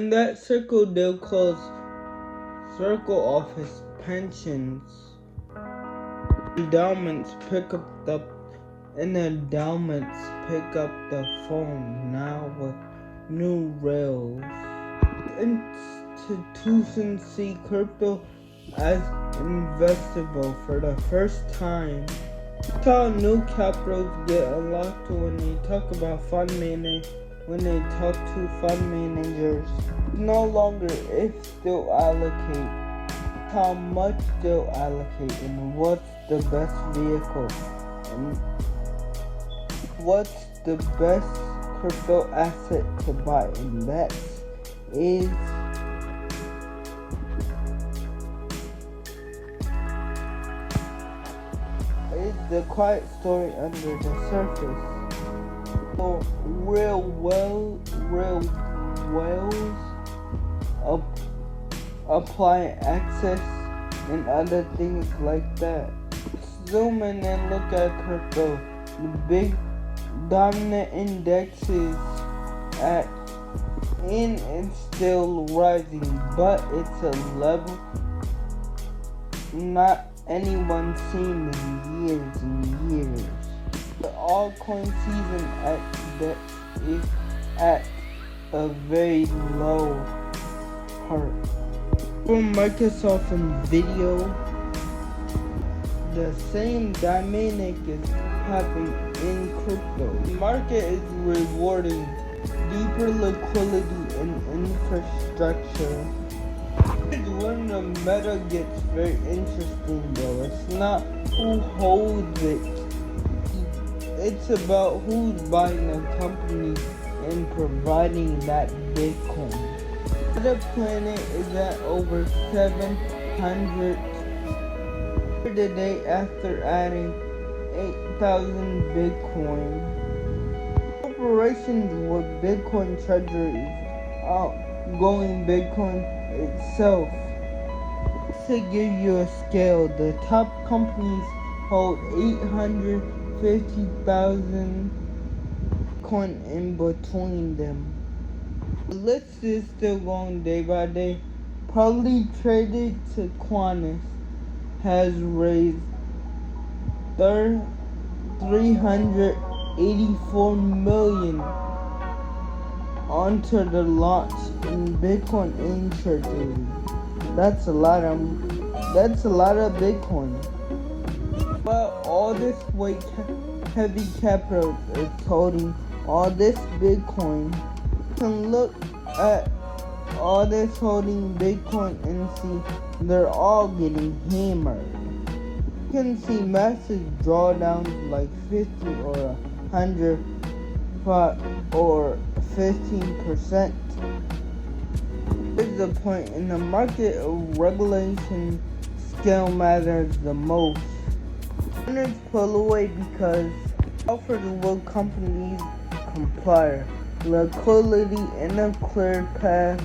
In that circle, they'll close circle office pensions. Endowments pick up the phone now with new rails. Institutions see crypto as investable for the first time. That's how new capitals get unlocked when they talk about fund management. When they talk to fund managers, no longer if they'll allocate, how much they'll allocate, and what's the best vehicle, and what's the best crypto asset to buy, and that is the quiet story under the surface. So real whales apply access and other things like that. Zoom in and look at crypto. The big dominant indexes it's still rising, but it's a level not anyone seen in years and years. The altcoin season is at a very low part. For Microsoft and video, the same dynamic is happening in crypto. The market is rewarding deeper liquidity and infrastructure. When the meta gets very interesting though, it's not who holds it. It's about who's buying a company and providing that Bitcoin. The planet is at over 700 the day after adding 8,000 Bitcoin. Corporations with Bitcoin treasuries outgoing Bitcoin itself. To give you a scale, the top companies hold 850,000 Bitcoin in between them. The list is still going day by day. Probably traded to Quantus has raised 384 million onto the launch in Bitcoin in treasury. That's a lot of Bitcoin. But all this weight heavy capital is holding all this Bitcoin. You can look at all this holding Bitcoin and see they're all getting hammered. You can see massive drawdowns like 50 or 100 or 15%. Here's the point: in the market, regulation scale matters the most. Owners pull away because offers will companies comply. Liquidity and a clear path.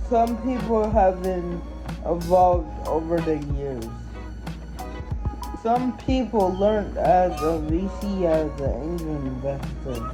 Some people have been evolved over the years. Some people learned as a VC, as an angel investor.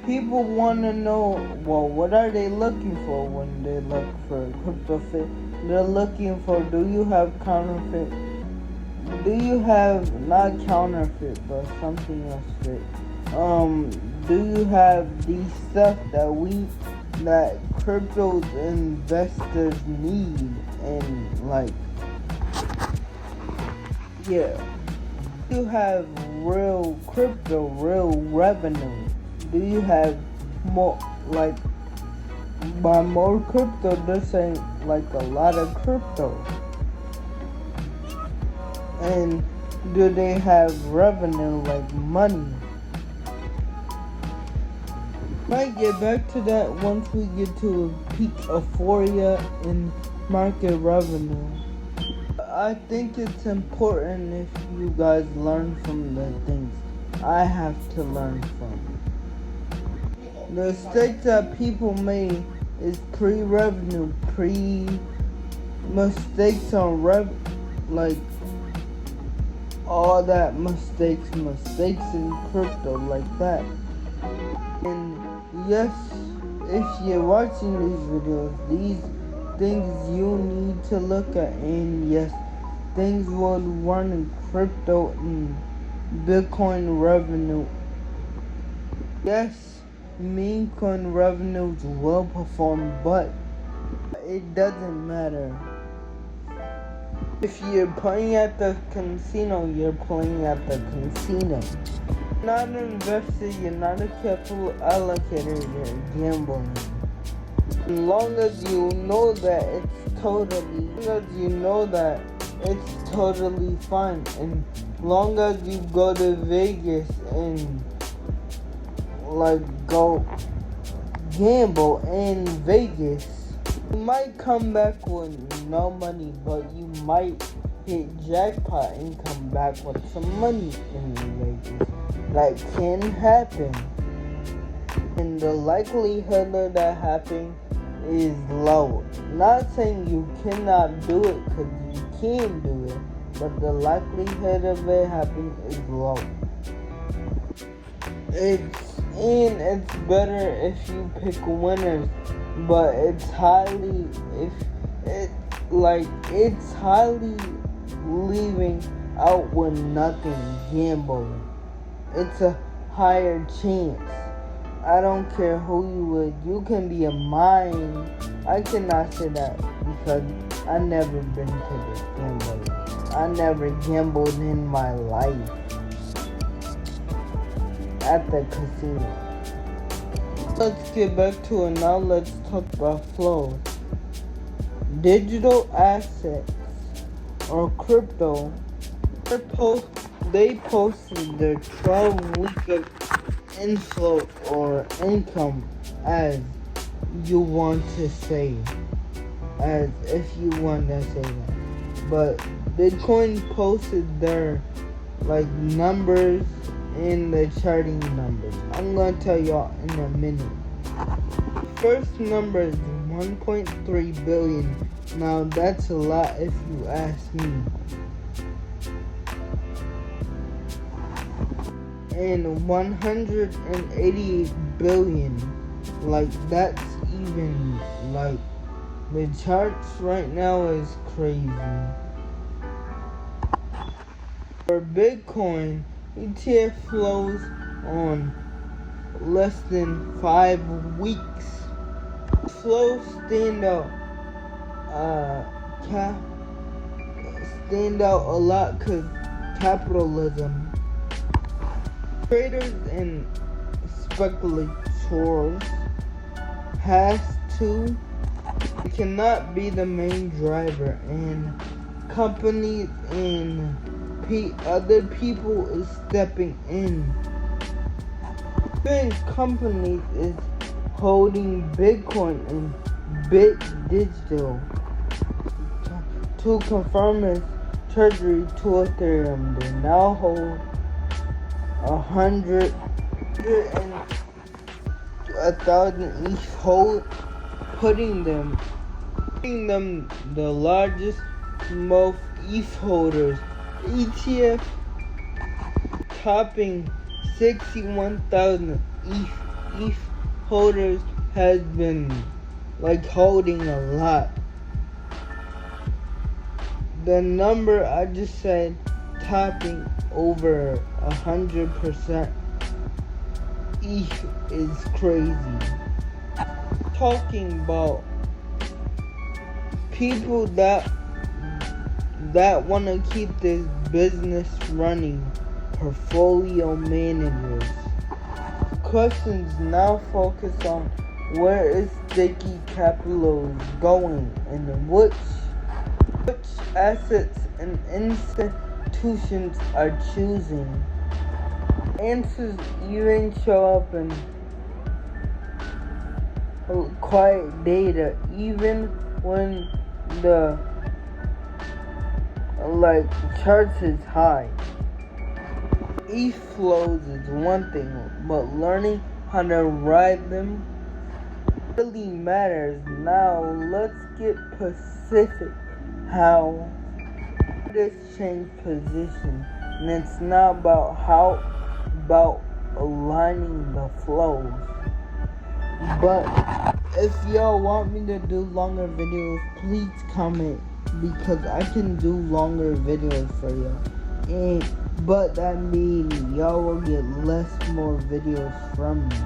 People want to know, well, what are they looking for when they look for crypto fit? They're looking for, do you have counterfeit? Do you have, not counterfeit, but something else fit? Do you have the stuff that crypto investors need? And like, yeah. Do you have real crypto, real revenue? Do you have more, like, by more crypto, they're saying like a lot of crypto. And do they have revenue, like money? Might get back to that once we get to a peak euphoria in market revenue. I think it's important if you guys learn from the things I have to learn from. The mistakes that people made is pre-revenue, pre-mistakes on like all that mistakes in crypto like that. And yes, if you're watching these videos, these things you need to look at, and yes, things will run in crypto and Bitcoin revenue. Yes, meme coin revenues will perform, but it doesn't matter. If you're playing at the casino, you're playing at the casino. You're not an investor, you're not a capital allocator, you're gambling. As long as you know that it's totally fine, and long as you go to Vegas and go gamble in Vegas, you might come back with no money, but you might hit jackpot and come back with some money in Vegas. That can happen, and the likelihood of that happening is low. Not saying you cannot do it, because you can do it, but the likelihood of it happening is low. It's better if you pick winners, but it's highly leaving out with nothing gambling. It's a higher chance. I don't care who you would. You can be a mime. I cannot say that because I never been to the gambling. I never gambled in my life at the casino. Let's get back to it now. Let's talk about flow. Digital assets or crypto. They posted their 12-week of inflow or income, as you want to say, as if you want to say that. But Bitcoin posted their numbers in the charting numbers. I'm gonna tell y'all in a minute. First number is 1.3 billion. Now that's a lot if you ask me. And 188 billion. That's even the charts right now is crazy. For Bitcoin, ETF flows on less than 5 weeks. Flows stand out a lot because capitalism. Traders and speculators cannot be the main driver, and companies and other people is stepping in. Even companies is holding Bitcoin and Bit Digital to confirm its treasury to Ethereum. They now hold 100 and 1,000 each, putting them the largest, most ETH holders. ETF topping 61,000 ETH holders has been holding a lot. The number I just said, topping over 100% ETH, is crazy. Talking about people that want to keep this business running, portfolio managers. Questions now focus on where is sticky capital going and which assets and institutions are choosing. Answers even show up in quiet data, even when the charts is high. ETH flows is one thing, but learning how to ride them really matters. Now let's get specific. How this change position And it's not about aligning the flows. But if y'all want me to do longer videos, please comment, because I can do longer videos for y'all. But that means y'all will get more videos from me.